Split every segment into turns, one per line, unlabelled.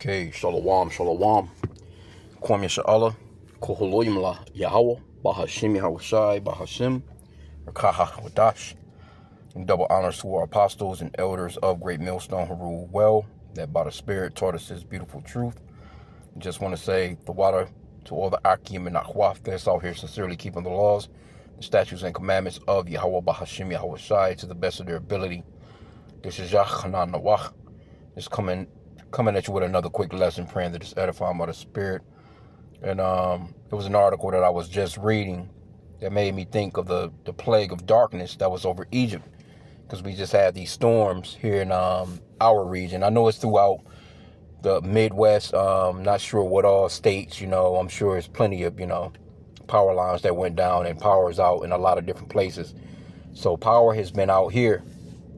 Okay, shalom, shalom. Kwame Sha'Allah, Koholoyimla Yahweh, Bahashim Yahushai, Bahashim, Rakaha Wadash. Double honors to our apostles and elders of Great Millstone who rule well, that by the Spirit taught us this beautiful truth. Just want to say the water to all the H.I.M and Akhwaf that's out here sincerely keeping the laws, the statutes and commandments of Yahweh, Bahashim Yahushai to the best of their ability. This is Yah Hanan Nawach. Just coming at you with another quick lesson, praying that it's edifying by the Spirit. And it was an article that I was just reading that made me think of the plague of darkness that was over Egypt, because we just had these storms here in our region. I know it's throughout the Midwest. Not sure what all states. I'm sure it's plenty of power lines that went down and power is out in a lot of different places. So power has been out here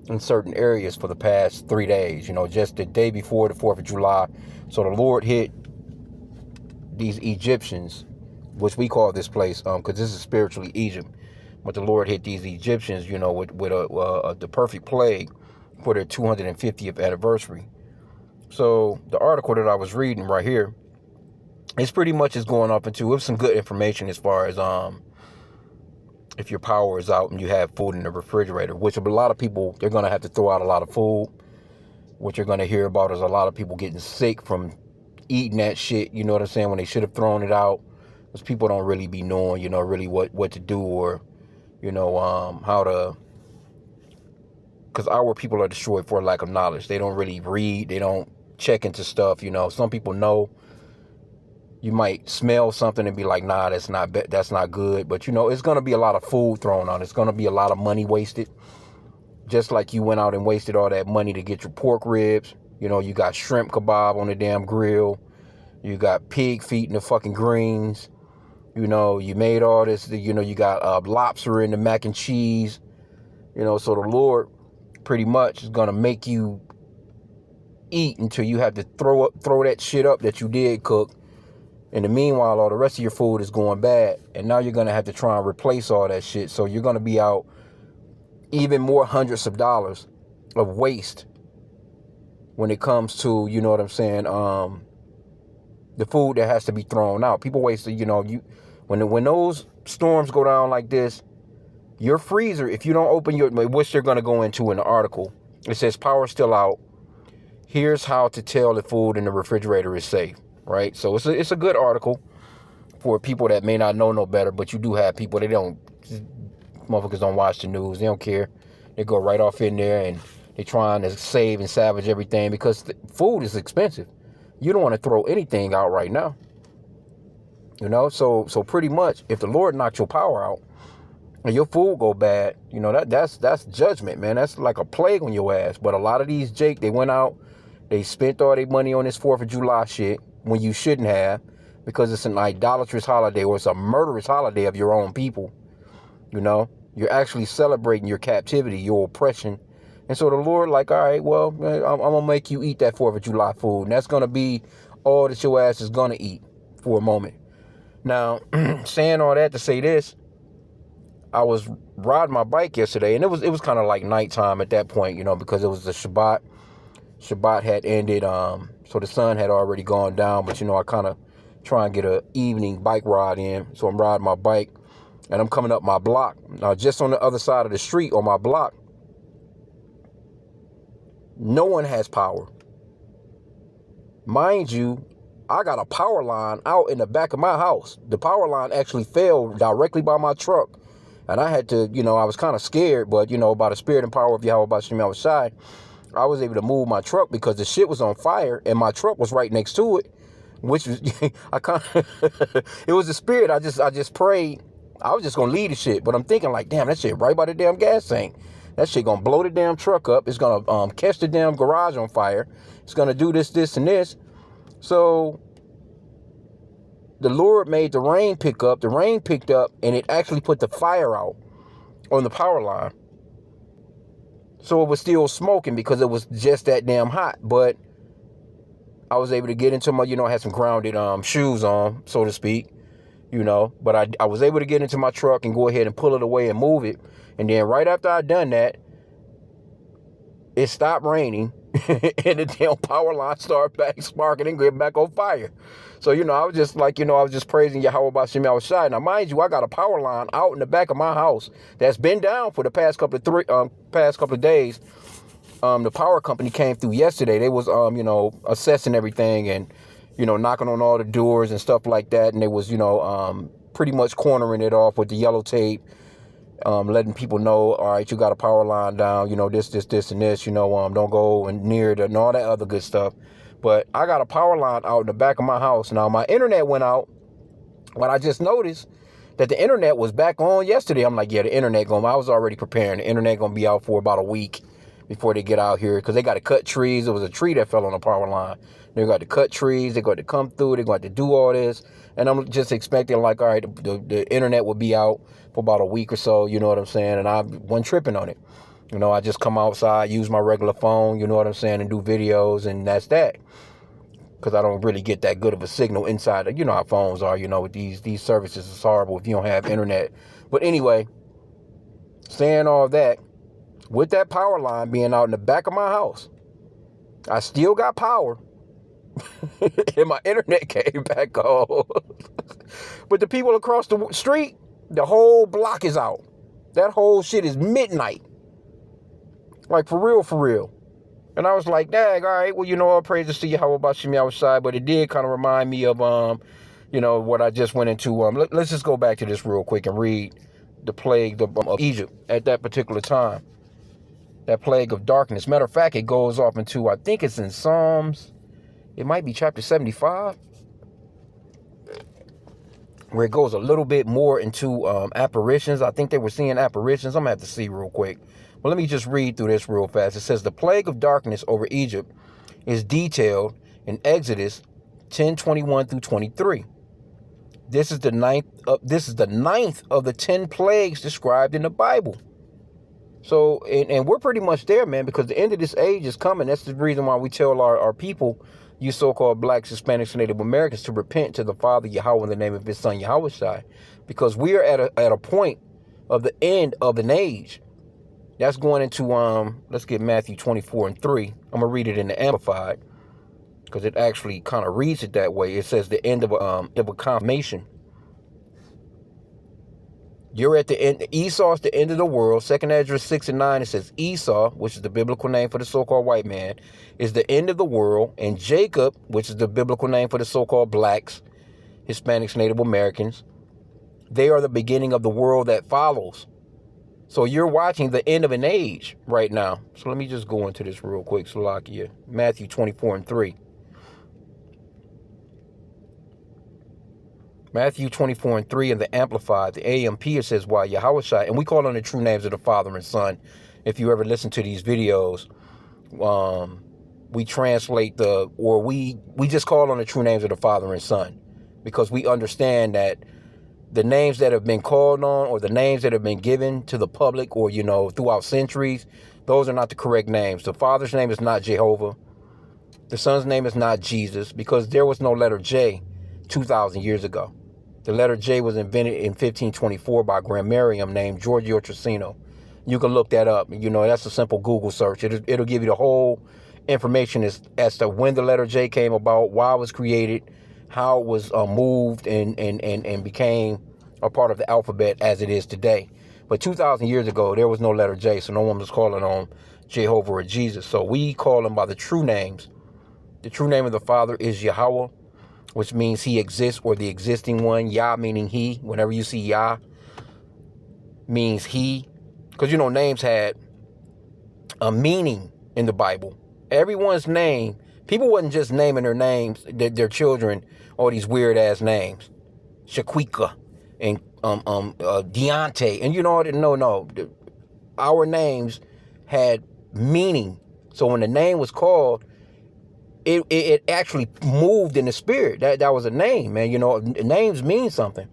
in certain areas for the past 3 days, just the day before the 4th of July. So the Lord hit these Egyptians, which we call this place, because this is spiritually Egypt. But the Lord hit these Egyptians, with the perfect plague for their 250th anniversary. So the article that I was reading right here, it's pretty much is going up into, with some good information as far as if your power is out and you have food in the refrigerator, which a lot of people, they're going to have to throw out a lot of food. What you're going to hear about is a lot of people getting sick from eating that shit, you know what I'm saying, when they should have thrown it out. Because people don't really be knowing, really what to do, or, how to, because our people are destroyed for lack of knowledge. They don't really read. They don't check into stuff, Some people know. You might smell something and be like, nah, that's not good. But, it's going to be a lot of food thrown on. It's going to be a lot of money wasted. Just like you went out and wasted all that money to get your pork ribs. You got shrimp kebab on the damn grill. You got pig feet in the fucking greens. You made all this, you got lobster in the mac and cheese. So the Lord pretty much is going to make you eat until you have to throw that shit up that you did cook. In the meanwhile, all the rest of your food is going bad. And now you're going to have to try and replace all that shit. So you're going to be out even more hundreds of dollars of waste when it comes to, what I'm saying, the food that has to be thrown out. People waste, when those storms go down like this, your freezer, if you don't open which they're going to go into in the article, it says power still out. Here's how to tell if food in the refrigerator is safe, right? So it's a good article for people that may not know no better, but you do have people, motherfuckers don't watch the news. They don't care. They go right off in there and they're trying to save and salvage everything because food is expensive. You don't want to throw anything out right now. So pretty much if the Lord knocks your power out and your food go bad, that's judgment, man. That's like a plague on your ass. But a lot of these they went out, they spent all their money on this 4th of July shit when you shouldn't have, because it's an idolatrous holiday, or it's a murderous holiday of your own people. You're actually celebrating your captivity, your oppression. And so the Lord, like, all right, well, I'm going to make you eat that 4th of July food. And that's going to be all that your ass is going to eat for a moment. Now, saying all that to say this, I was riding my bike yesterday, and it was kind of like nighttime at that point, because it was the Shabbat. Shabbat had ended, so the sun had already gone down. But, I kind of try and get an evening bike ride in. So I'm riding my bike, and I'm coming up my block. Now, just on the other side of the street on my block, no one has power. Mind you, I got a power line out in the back of my house. The power line actually fell directly by my truck. And I had to, I was kind of scared, but, by the spirit and power of Yahweh, by Shem Yahushai, I was able to move my truck because the shit was on fire and my truck was right next to it, which was, it was the spirit. I just prayed. I was just going to leave the shit, but I'm thinking like, damn, that shit right by the damn gas tank. That shit going to blow the damn truck up. It's going to catch the damn garage on fire. It's going to do this, and this. So the Lord made the rain pick up. The rain picked up, and it actually put the fire out on the power line. So it was still smoking because it was just that damn hot. But I was able to get into my, I had some grounded shoes on, so to speak, But I was able to get into my truck and go ahead and pull it away and move it. And then right after I done that, it stopped raining. and the damn power line started back sparking and getting back on fire. So, I was just like, I was just praising Yahweh Bashim Yahushai. Now, mind you, I got a power line out in the back of my house that's been down for the past couple of days. The power company came through yesterday. They was, assessing everything and, knocking on all the doors and stuff like that. And they was, pretty much cornering it off with the yellow tape. Letting people know, all right, you got a power line down, this, and this, don't go and near it and all that other good stuff. But I got a power line out in the back of my house. Now, my internet went out, but I just noticed that the internet was back on yesterday. I'm like, yeah, the internet I was already preparing. The internet going to be out for about a week before they get out here because they got to cut trees. There was a tree that fell on the power line. They got to cut trees. They got to come through. They got to do all this. And I'm just expecting like, all right, the internet will be out for about a week or so. You know what I'm saying? And I wasn't tripping on it. I just come outside, use my regular phone, you know what I'm saying, and do videos, and that's that. Because I don't really get that good of a signal inside. You know how phones are, with these services. It's horrible if you don't have internet. But anyway, saying all that, with that power line being out in the back of my house, I still got power. And my internet came back on. But the people across the street, the whole block is out. That whole shit is midnight. Like, for real. And I was like, dang, all right, well, all praises to Yahweh Bashim Yahushai. But it did kind of remind me of, what I just went into. Let's just go back to this real quick and read the plague of Egypt at that particular time. That plague of darkness. Matter of fact, it goes off into, I think it's in Psalms. It might be chapter 75. Where it goes a little bit more into apparitions. I think they were seeing apparitions. I'm going to have to see real quick. But let me just read through this real fast. It says, the plague of darkness over Egypt is detailed in Exodus 10:21 through 23. This is the ninth of the 10 plagues described in the Bible. So, and we're pretty much there, man, because the end of this age is coming. That's the reason why we tell our people, you so-called blacks, Hispanics, and Native Americans, to repent to the Father Yahweh in the name of his son Yahushai, because we are at a point of the end of an age. That's going into let's get Matthew 24:3. I'm gonna read it in the Amplified because it actually kind of reads it that way. It says the end of a consummation. You're at the end. Esau's the end of the world. 2nd Ezra 6:9. It says Esau, which is the biblical name for the so-called white man, is the end of the world, and Jacob, which is the biblical name for the so-called blacks, Hispanics, Native Americans, they are the beginning of the world that follows. So you're watching the end of an age right now. So let me just go into this real quick. Salakia. Matthew 24:3. Matthew 24:3 in the Amplified, the AMP, it says, why Yahushua, and we call on the true names of the Father and Son. If you ever listen to these videos, we translate we just call on the true names of the Father and Son, because we understand that the names that have been called on, or the names that have been given to the public, or, throughout centuries, those are not the correct names. The Father's name is not Jehovah. The Son's name is not Jesus, because there was no letter J 2,000 years ago. The letter J was invented in 1524 by a grammarian named Giorgio Trissino. You can look that up. That's a simple Google search. It'll give you the whole information as to when the letter J came about, why it was created, how it was moved and became a part of the alphabet as it is today. But 2,000 years ago, there was no letter J, so no one was calling on Jehovah or Jesus. So we call them by the true names. The true name of the Father is Yahweh, which means he exists, or the existing one. Yah meaning he. Whenever you see Yah, means he. Because, names had a meaning in the Bible. Everyone's name, people wasn't just naming their names, their children, all these weird ass names. Shaquika and Deontay. And no. Our names had meaning. So when the name was called, it actually moved in the spirit. That was a name, man. Names mean something.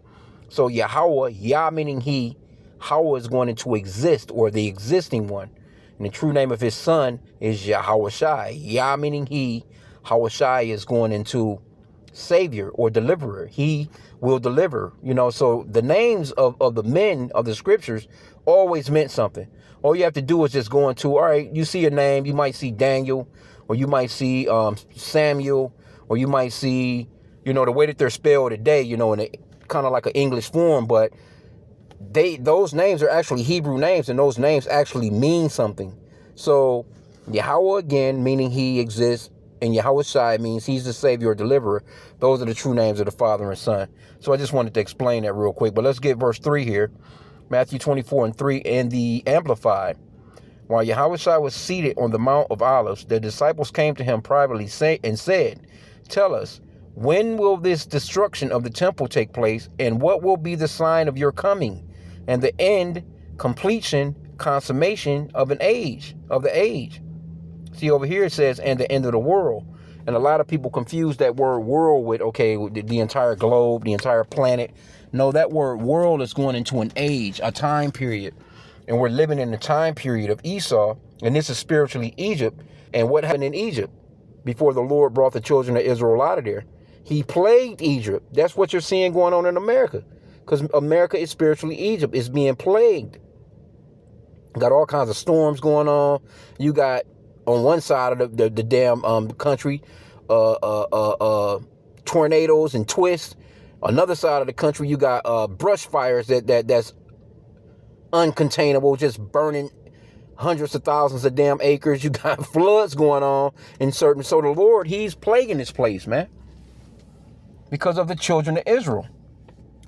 So Yahweh, Yah meaning he, Hawa is going to exist, or the existing one. And the true name of his son is Yahushai. Yah meaning he, Yahushai is going into savior or deliverer. He will deliver, so the names of the men of the scriptures always meant something. All you have to do is just go into, all right, you see a name, you might see Daniel, or you might see Samuel, or you might see, the way that they're spelled today, in a kind of like an English form, but those names are actually Hebrew names, and those names actually mean something. So Yahweh, again, meaning he exists, and Yahweh Shai means he's the savior or deliverer. Those are the true names of the Father and Son. So I just wanted to explain that real quick. But let's get verse 3 here. Matthew 24:3 in the Amplified. While Yahweh Shai was seated on the Mount of Olives, the disciples came to him privately and said, "Tell us, when will this destruction of the temple take place, and what will be the sign of your coming, and the end, completion, consummation of the age? See, over here it says, and the end of the world. And a lot of people confuse that word world with, the entire globe, the entire planet. No, that word world is going into an age, a time period. And we're living in the time period of Esau, and this is spiritually Egypt. And what happened in Egypt before the Lord brought the children of Israel out of there? He plagued Egypt. That's what you're seeing going on in America, because America is spiritually Egypt. It's being plagued. Got all kinds of storms going on. You got on one side of the damn country, tornadoes and twists. Another side of the country, you got brush fires that's uncontainable, just burning hundreds of thousands of damn acres. You got floods going on in certain. So the Lord, he's plaguing this place, man, because of the children of Israel.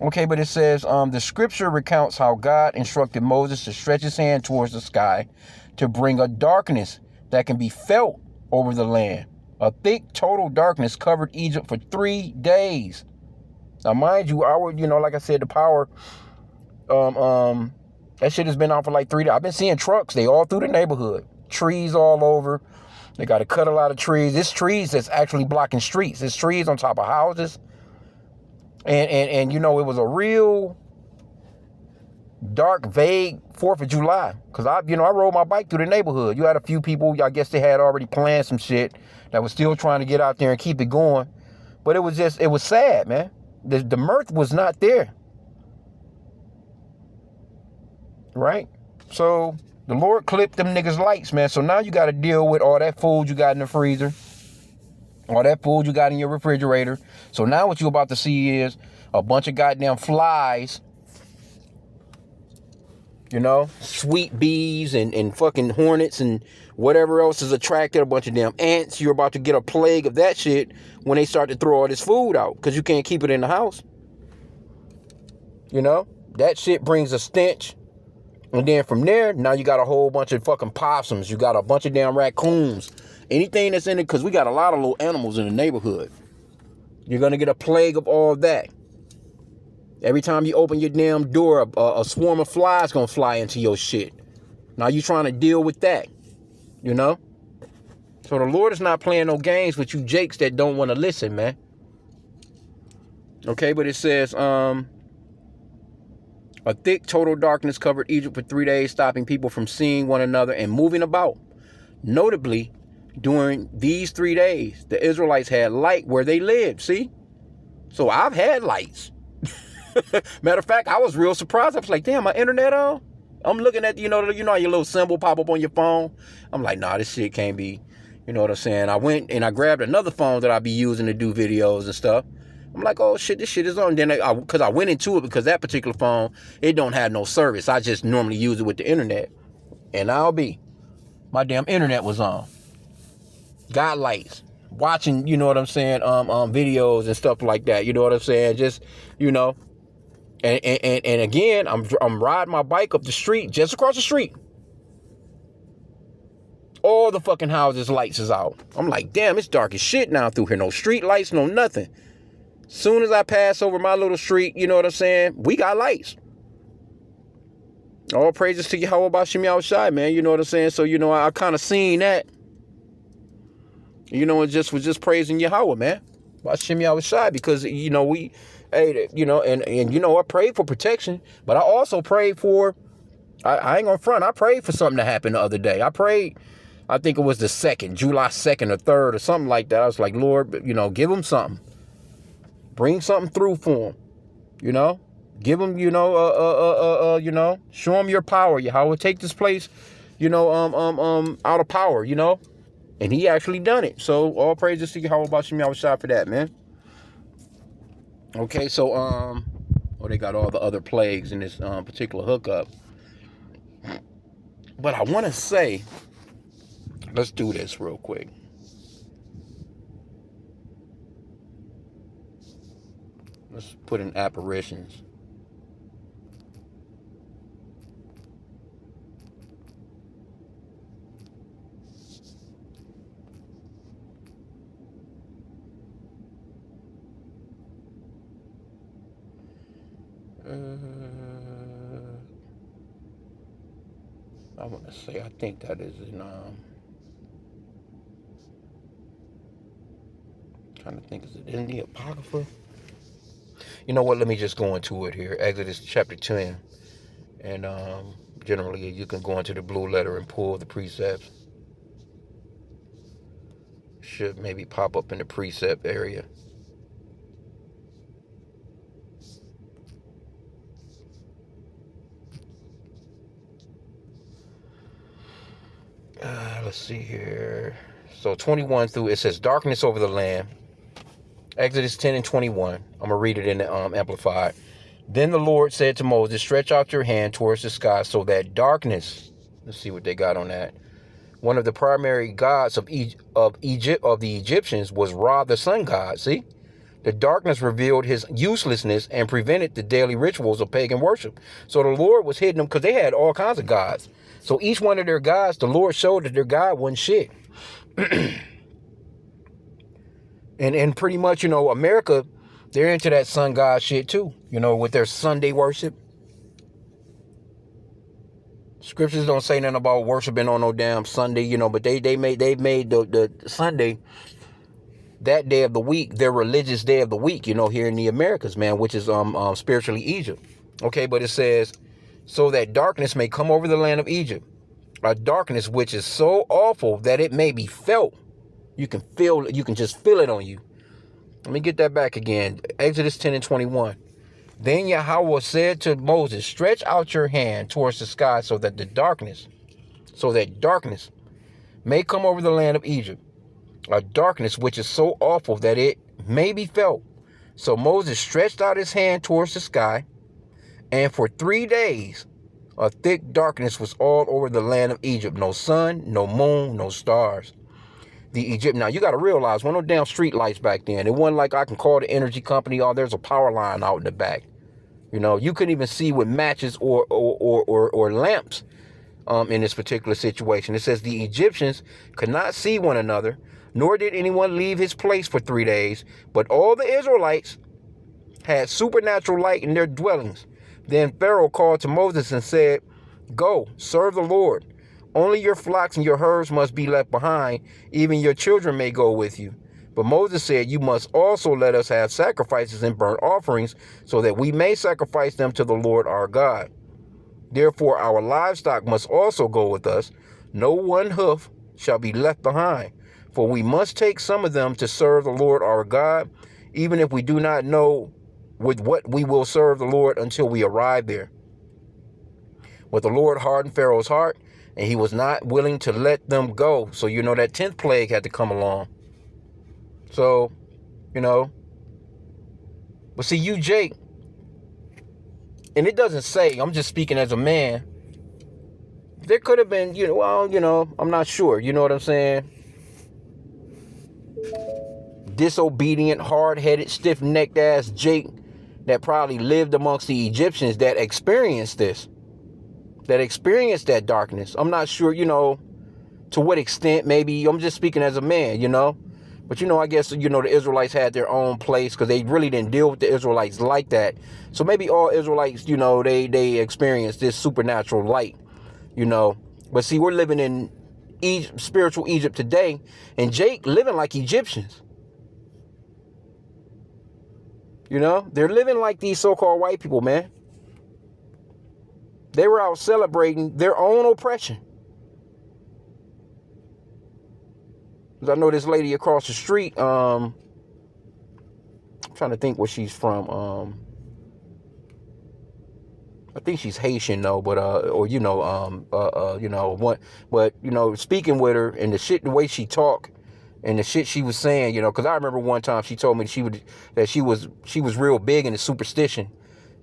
Okay, but it says, the scripture recounts how God instructed Moses to stretch his hand towards the sky to bring a darkness that can be felt over the land. A thick, total darkness covered Egypt for 3 days. Now, mind you, like I said, the power, that shit has been on for like 3 days. I've been seeing trucks. They all through the neighborhood. Trees all over. They got to cut a lot of trees. There's trees that's actually blocking streets. There's trees on top of houses. And it was a real dark, vague 4th of July. Because I rode my bike through the neighborhood. You had a few people, I guess they had already planned some shit that was still trying to get out there and keep it going. But it was sad, man. The mirth was not there. Right? So the Lord clipped them niggas' lights, man. So now you got to deal with all that food you got in the freezer. All that food you got in your refrigerator. So now what you're about to see is a bunch of goddamn flies. Sweet bees and fucking hornets and whatever else is attracted. A bunch of damn ants. You're about to get a plague of that shit when they start to throw all this food out, because you can't keep it in the house. That shit brings a stench. And then from there, now you got a whole bunch of fucking possums. You got a bunch of damn raccoons. Anything that's in it, because we got a lot of little animals in the neighborhood. You're going to get a plague of all that. Every time you open your damn door, a swarm of flies going to fly into your shit. Now you trying to deal with that, So the Lord is not playing no games with you jakes that don't want to listen, man. Okay, but it says, a thick total darkness covered Egypt for 3 days, stopping people from seeing one another and moving about. Notably, during these 3 days, the Israelites had light where they lived, see? So I've had lights. Matter of fact, I was real surprised. I was like, damn, my internet on? I'm looking at, how your little symbol pop up on your phone? I'm like, nah, this shit can't be, you know what I'm saying? I went and I grabbed another phone that I be using to do videos and stuff. I'm like, oh shit, this shit is on. Then because I went into it, because that particular phone, it don't have no service. I just normally use it with the internet. And my damn internet was on. Got lights. Watching, you know what I'm saying, videos and stuff like that. You know what I'm saying? Just, And again, I'm riding my bike up the street, just across the street. All the fucking houses' lights is out. I'm like, damn, it's dark as shit now through here. No street lights, no nothing. Soon as I pass over my little street, you know what I'm saying, we got lights. All praises to Yahweh Bashim Yahushai, man. You know what I'm saying? So, I kind of seen that. And was just praising Yahweh, man. Bashim Yahushai, because, we... Hey, and I prayed for protection, but I also prayed for, I ain't gonna front, I prayed for something to happen the other day. I prayed, I think it was the July 2nd or 3rd or something like that. I was like, Lord, give them something. Bring something through for them. Give them, show them your power. Yahweh, take this place, out of power, And he actually done it. So all praises to Yahweh Bashim Yahweh Shai for that, man. Okay, so they got all the other plagues in this particular hookup. But I want to say, let's do this real quick. Let's put in apparitions. I want to say, I think that is in, trying to think, is it in the Apocrypha? You know what, let me just go into it here. Exodus chapter 10. And generally, you can go into the blue letter and pull the precepts. Should maybe pop up in the precept area. Let's see here. So 21 through, it says, darkness over the land. Exodus 10 and 21. I'm going to read it in the Amplified. Then the Lord said to Moses, stretch out your hand towards the sky so that darkness, let's see what they got on that. One of the primary gods of the Egyptians was Ra, the sun god. See? The darkness revealed his uselessness and prevented the daily rituals of pagan worship. So the Lord was hiding them because they had all kinds of gods. So each one of their gods, the Lord showed that their God wasn't shit. and pretty much, America, they're into that sun god shit too, with their Sunday worship. Scriptures don't say nothing about worshiping on no damn Sunday, but they've made the Sunday, that day of the week, their religious day of the week, here in the Americas, man, which is spiritually Egypt. Okay, but it says, so that darkness may come over the land of Egypt, a darkness which is so awful that it may be felt. You can just feel it on you. Let me get that back again. Exodus 10 and 21. Then Yahweh said to Moses, stretch out your hand towards the sky so that darkness may come over the land of Egypt, a darkness which is so awful that it may be felt. So Moses stretched out his hand towards the sky, and for 3 days, a thick darkness was all over the land of Egypt. No sun, no moon, no stars. Now you got to realize, one of those damn street lights back then, it wasn't like I can call the energy company, oh, there's a power line out in the back. You couldn't even see with matches or lamps in this particular situation. It says the Egyptians could not see one another, nor did anyone leave his place for 3 days, but all the Israelites had supernatural light in their dwellings. Then Pharaoh called to Moses and said, go, serve the Lord. Only your flocks and your herds must be left behind. Even your children may go with you. But Moses said, you must also let us have sacrifices and burnt offerings so that we may sacrifice them to the Lord our God. Therefore, our livestock must also go with us. No one hoof shall be left behind. For we must take some of them to serve the Lord our God, even if we do not know with what we will serve the Lord until we arrive there. But the Lord hardened Pharaoh's heart, and he was not willing to let them go. So, that 10th plague had to come along. So, but see, you, Jake, and it doesn't say, I'm just speaking as a man. There could have been, I'm not sure. You know what I'm saying? Disobedient, hard-headed, stiff-necked ass Jake that probably lived amongst the Egyptians that experienced this. That experienced that darkness. I'm not sure, to what extent. Maybe I'm just speaking as a man, But, I guess, the Israelites had their own place because they really didn't deal with the Israelites like that. So maybe all Israelites, they experienced this supernatural light, But see, we're living in spiritual Egypt today, and Jake living like Egyptians. They're living like these so-called white people, man. They were out celebrating their own oppression. I know this lady across the street, I'm trying to think where she's from. I think she's Haitian though, but or what? But speaking with her and the way she talk, and the shit she was saying, because I remember one time she told me that she was real big into superstition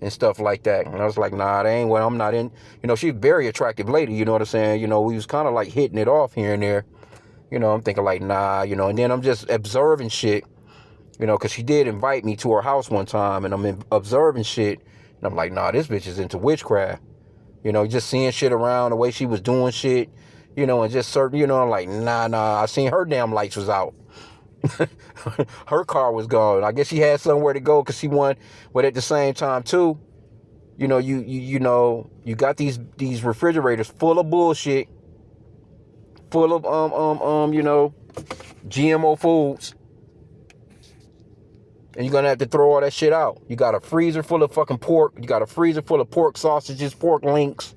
and stuff like that, and I was like, nah, that ain't what I'm not in. She's a very attractive lady. You know what I'm saying? We was kind of like hitting it off here and there. I'm thinking like, nah, and then I'm just observing shit. Because she did invite me to her house one time, and I'm observing shit, and I'm like, nah, this bitch is into witchcraft. Just seeing shit around, the way she was doing shit, and just certain, I'm like, nah, I seen her damn lights was out. Her car was gone. I guess she had somewhere to go because she won, but at the same time, too, you got these refrigerators full of bullshit, full of, GMO foods. And you're going to have to throw all that shit out. You got a freezer full of fucking pork. You got a freezer full of pork sausages, pork links.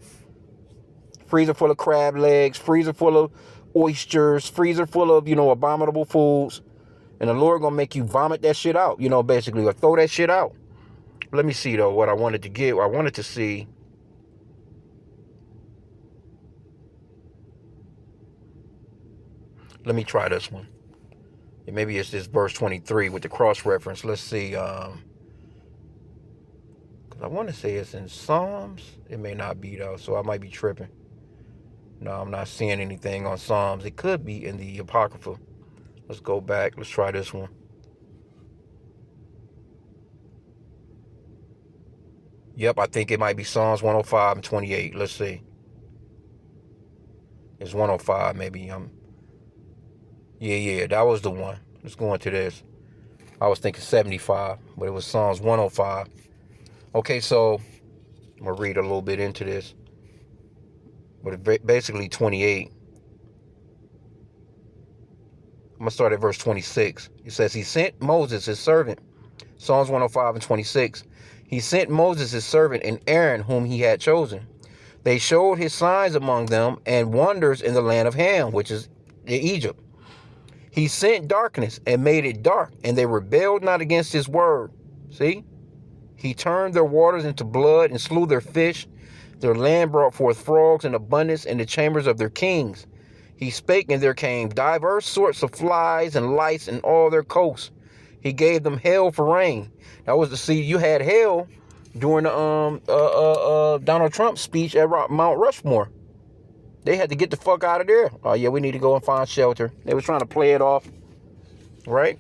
Freezer full of crab legs. Freezer full of oysters. Freezer full of, abominable foods. And the Lord going to make you vomit that shit out, basically. Or throw that shit out. Let me see, though, what I wanted to get. I wanted to see. Let me try this one. Maybe it's this verse 23 with the cross reference. Let's see. Because I want to say it's in Psalms. It may not be, though, so I might be tripping. No, I'm not seeing anything on Psalms. It could be in the Apocrypha. Let's go back. Let's try this one. Yep, I think it might be Psalms 105 and 28. Let's see. It's 105, maybe. Yeah, that was the one. Let's go into this. I was thinking 75, but it was Psalms 105. Okay, so I'm going to read a little bit into this. But it's basically 28. I'm going to start at verse 26. It says, he sent Moses, his servant. Psalms 105 and 26. He sent Moses, his servant, and Aaron, whom he had chosen. They showed his signs among them and wonders in the land of Ham, which is Egypt. He sent darkness and made it dark, and they rebelled not against his word. See? He turned their waters into blood and slew their fish. Their land brought forth frogs in abundance in the chambers of their kings. He spake, and there came divers sorts of flies and lice in all their coasts. He gave them hail for rain. That was you had hail during the Donald Trump speech at Mount Rushmore. They had to get the fuck out of there. Oh, yeah, we need to go and find shelter. They were trying to play it off, right?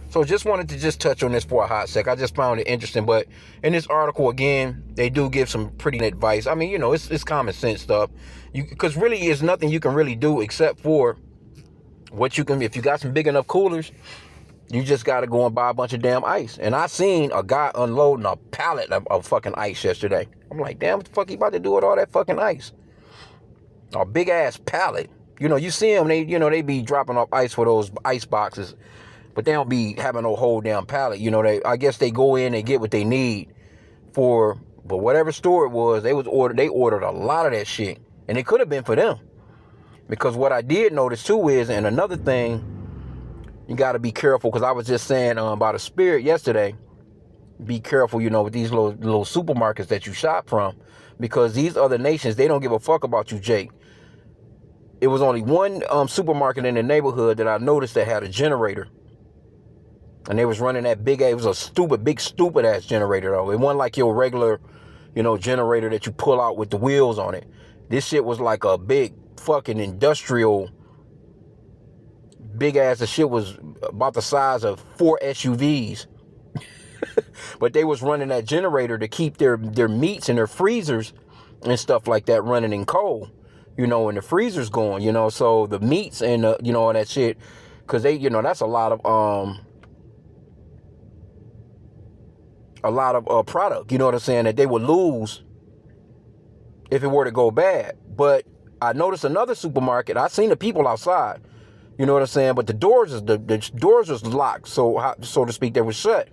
So just wanted to just touch on this for a hot sec. I just found it interesting. But in this article, again, they do give some pretty advice. I mean, it's common sense stuff. Because really, there's nothing you can really do except for what you can. If you got some big enough coolers, you just got to go and buy a bunch of damn ice. And I seen a guy unloading a pallet of fucking ice yesterday. I'm like, damn, what the fuck you about to do with all that fucking ice? A big ass pallet. You see them, they be dropping off ice for those ice boxes, but they don't be having no whole damn pallet. I guess they go in and get what they need but whatever store it was, they ordered a lot of that shit. And it could have been for them. Because what I did notice too is, and another thing, you got to be careful, because I was just saying about a spirit yesterday. Be careful, with these little supermarkets that you shop from, because these other nations, they don't give a fuck about you, Jake. It was only one supermarket in the neighborhood that I noticed that had a generator, and they was running that it was a stupid ass generator though. It wasn't like your regular, generator that you pull out with the wheels on it. This shit was like a big fucking industrial, big ass. The shit was about the size of 4 SUVs. But they was running that generator to keep their meats and their freezers and stuff like that running in cold, and the freezers going, so the meats and all that shit, because they, that's a lot of product, what I'm saying, that they would lose if it were to go bad. But I noticed another supermarket. I seen the people outside, what I'm saying, but the doors was locked, so to speak, they were shut.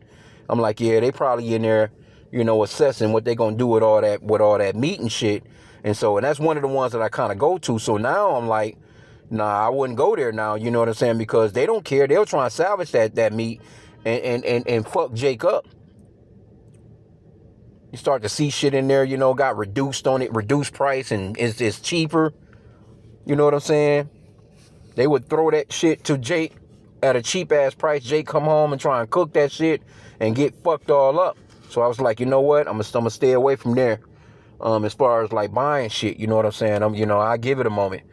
I'm like, yeah, they probably in there, assessing what they gonna do with all that meat and shit. And that's one of the ones that I kind of go to. So now I'm like, Nah, I wouldn't go there now, you know what I'm saying? Because they don't care. They'll try and salvage that meat and fuck Jake up. You start to see shit in there, you know, got reduced on it, reduced price, and it's cheaper. You know what I'm saying? They would throw that shit to Jake at a cheap ass price. Jake come home and try and cook that shit and get fucked all up. So I was like, you know what? I'm gonna stay away from there. As far as like buying shit, you know what I'm saying? I give it a moment.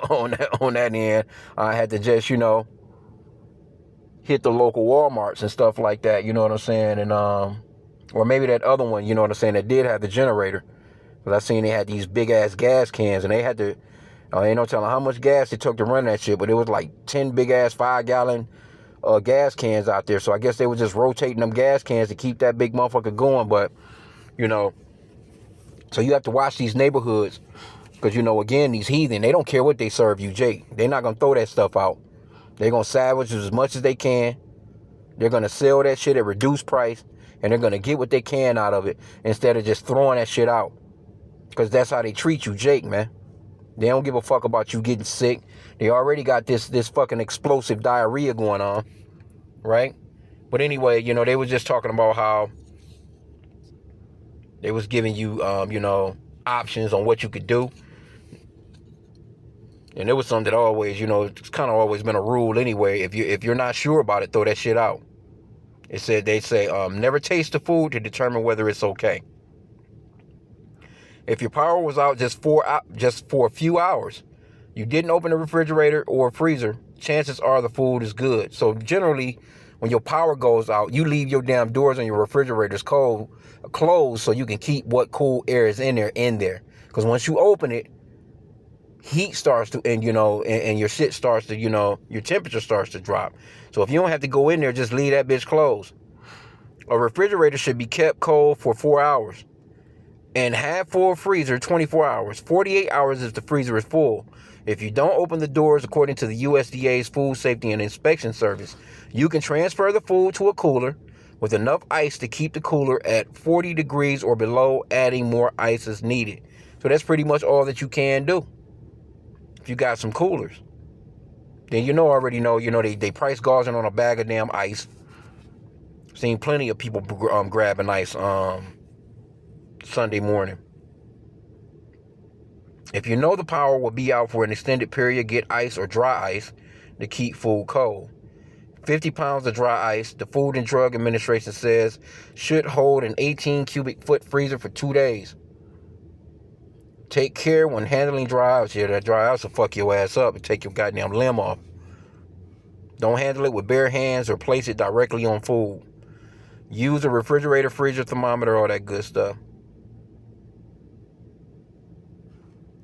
on that end, I had to just, hit the local Walmarts and stuff like that, you know what I'm saying? And or maybe that other one, you know what I'm saying, that did have the generator. Because I seen they had these big ass gas cans, and they had to, ain't no telling how much gas it took to run that shit, but it was like 10 big ass 5-gallon gas cans out there. So I guess they were just rotating them gas cans to keep that big motherfucker going. But so you have to watch these neighborhoods. Because, again, these heathen, they don't care what they serve you, Jake. They're not going to throw that stuff out. They're going to salvage as much as they can. They're going to sell that shit at reduced price. And they're going to get what they can out of it instead of just throwing that shit out. Because that's how they treat you, Jake, man. They don't give a fuck about you getting sick. They already got this fucking explosive diarrhea going on. Right? But anyway, they were just talking about how they was giving you, options on what you could do. And it was something that always, it's kind of always been a rule anyway. If you're not sure about it, throw that shit out. They say never taste the food to determine whether it's okay. If your power was out just for a few hours, you didn't open the refrigerator or freezer, chances are the food is good. So generally, when your power goes out, you leave your damn doors on your refrigerators closed so you can keep what cool air is in there. Because once you open it, heat starts to, and your shit starts to, your temperature starts to drop. So if you don't have to go in there, just leave that bitch closed. A refrigerator should be kept cold for 4 hours. And half full freezer, 24 hours. 48 hours if the freezer is full. If you don't open the doors according to the USDA's Food Safety and Inspection Service, you can transfer the food to a cooler with enough ice to keep the cooler at 40 degrees or below, adding more ice as needed. So that's pretty much all that you can do. If you got some coolers, then already know, they price gouging on a bag of damn ice. Seen plenty of people grabbing ice Sunday morning. If you know the power will be out for an extended period, get ice or dry ice to keep food cold. 50 pounds of dry ice, the Food and Drug Administration says, should hold an 18 cubic foot freezer for 2 days. Take care when handling dry ice. Yeah, that dry ice will fuck your ass up and take your goddamn limb off. Don't handle it with bare hands or place it directly on food. Use a refrigerator, freezer, thermometer, all that good stuff.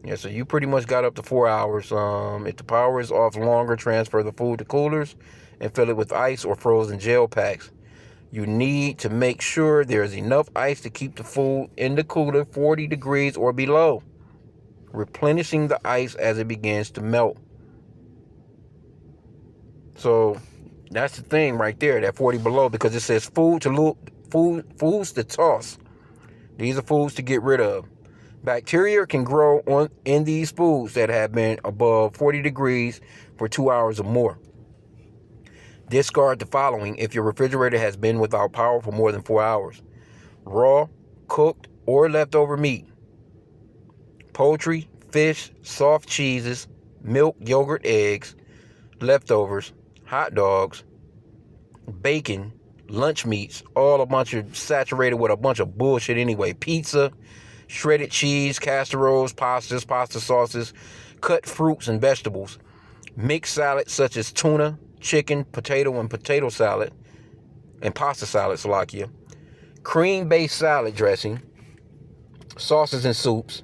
Yeah, so you pretty much got up to 4 hours. If the power is off longer, transfer the food to coolers and fill it with ice or frozen gel packs. You need to make sure there's enough ice to keep the food in the cooler 40 degrees or below, replenishing the ice as it begins to melt. So that's the thing right there, that 40 below, because it says foods to toss. These are foods to get rid of. Bacteria can grow in these foods that have been above 40 degrees for 2 hours or more. Discard the following if your refrigerator has been without power for more than 4 hours. Raw, cooked, or leftover meat. Poultry, fish, soft cheeses, milk, yogurt, eggs, leftovers, hot dogs, bacon, lunch meats, all a bunch of saturated with a bunch of bullshit anyway. Pizza, shredded cheese, casseroles, pastas, pasta sauces, cut fruits and vegetables, mixed salads such as tuna, chicken, potato, and potato salad, and pasta salad, Slovakia, cream-based salad dressing, sauces and soups,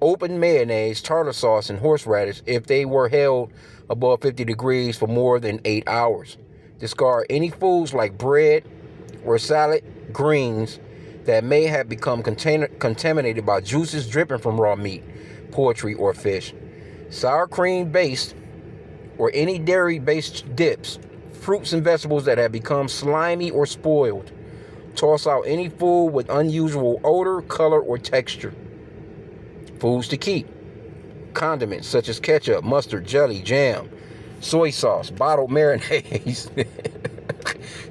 open mayonnaise, tartar sauce, and horseradish if they were held above 50 degrees for more than 8 hours. Discard any foods like bread or salad greens that may have become contaminated by juices dripping from raw meat, poultry, or fish. Sour cream based or any dairy based dips, fruits and vegetables that have become slimy or spoiled. Toss out any food with unusual odor, color, or texture. Foods to keep. condiments such as ketchup, mustard, jelly, jam, soy sauce, bottled marinades.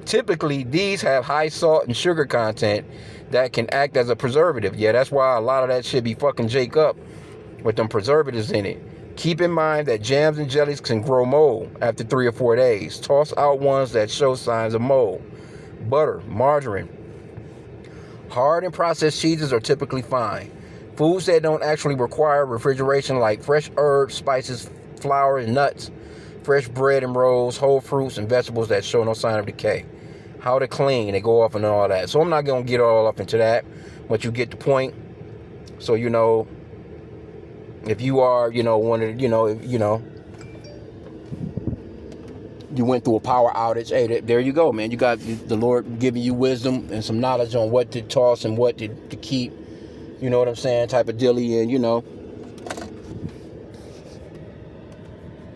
Typically, these have high salt and sugar content that can act as a preservative. Yeah, that's why a lot of that shit be fucking Jake up with them preservatives in it. Keep in mind that jams and jellies can grow mold after 3 or 4 days. Toss out ones that show signs of mold. Butter, margarine, hard and processed cheeses are typically fine. Foods that don't actually require refrigeration, like fresh herbs, spices, flour, and nuts, fresh bread and rolls, whole fruits, and vegetables that show no sign of decay. How to clean, they go off and all that. So I'm not going to get all up into that, but you get the point. So, if you are, one of, you went through a power outage, hey, there you go, man. You got the Lord giving you wisdom and some knowledge on what to toss and what to keep, you know what I'm saying, type of dilly, and,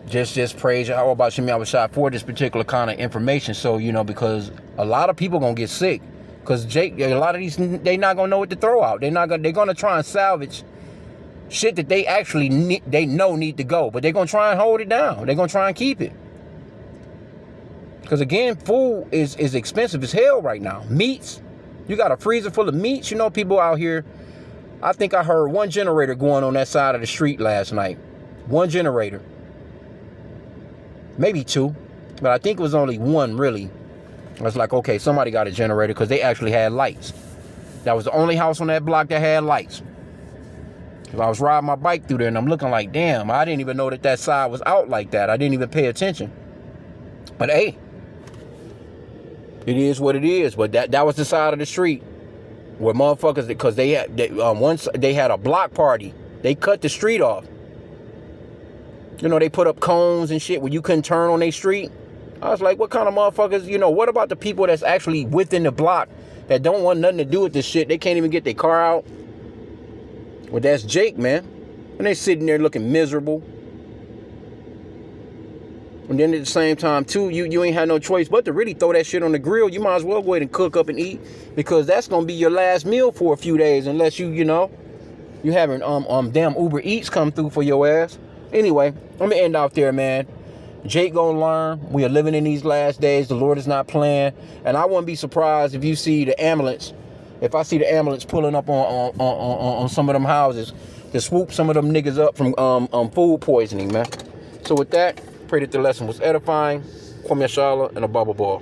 just praise Yahweh about H.I.M for this particular kind of information. So, because a lot of people going to get sick. Because a lot of these, they not going to know what to throw out. They're going to try and salvage shit that they actually need to go. But they're going to try and hold it down. They're going to try and keep it. Because, again, food is expensive as hell right now. Meats. You got a freezer full of meats. People out here. I think I heard one generator going on that side of the street last night. One generator. Maybe two. But I think it was only one, really. I was like, okay, somebody got a generator because they actually had lights. That was the only house on that block that had lights. If I was riding my bike through there and I'm looking like, damn, I didn't even know that side was out like that. I didn't even pay attention. But hey, it is what it is. But that was the side of the street where motherfuckers, because once they had a block party, they cut the street off. They put up cones and shit where you couldn't turn on their street. I was like, what kind of motherfuckers, what about the people that's actually within the block that don't want nothing to do with this shit? They can't even get their car out. Well, that's Jake, man. And they sitting there looking miserable. And then at the same time, too, you ain't had no choice but to really throw that shit on the grill. You might as well go ahead and cook up and eat, because that's going to be your last meal for a few days, unless you having damn Uber Eats come through for your ass. Anyway, let me end out there, man. Jake gonna learn. We are living in these last days. The Lord is not playing. And I wouldn't be surprised if you see the ambulance. If I see the ambulance pulling up on some of them houses to swoop some of them niggas up from food poisoning, man. So with that, pray that the lesson was edifying. Kwame Shala and a Baba Ball.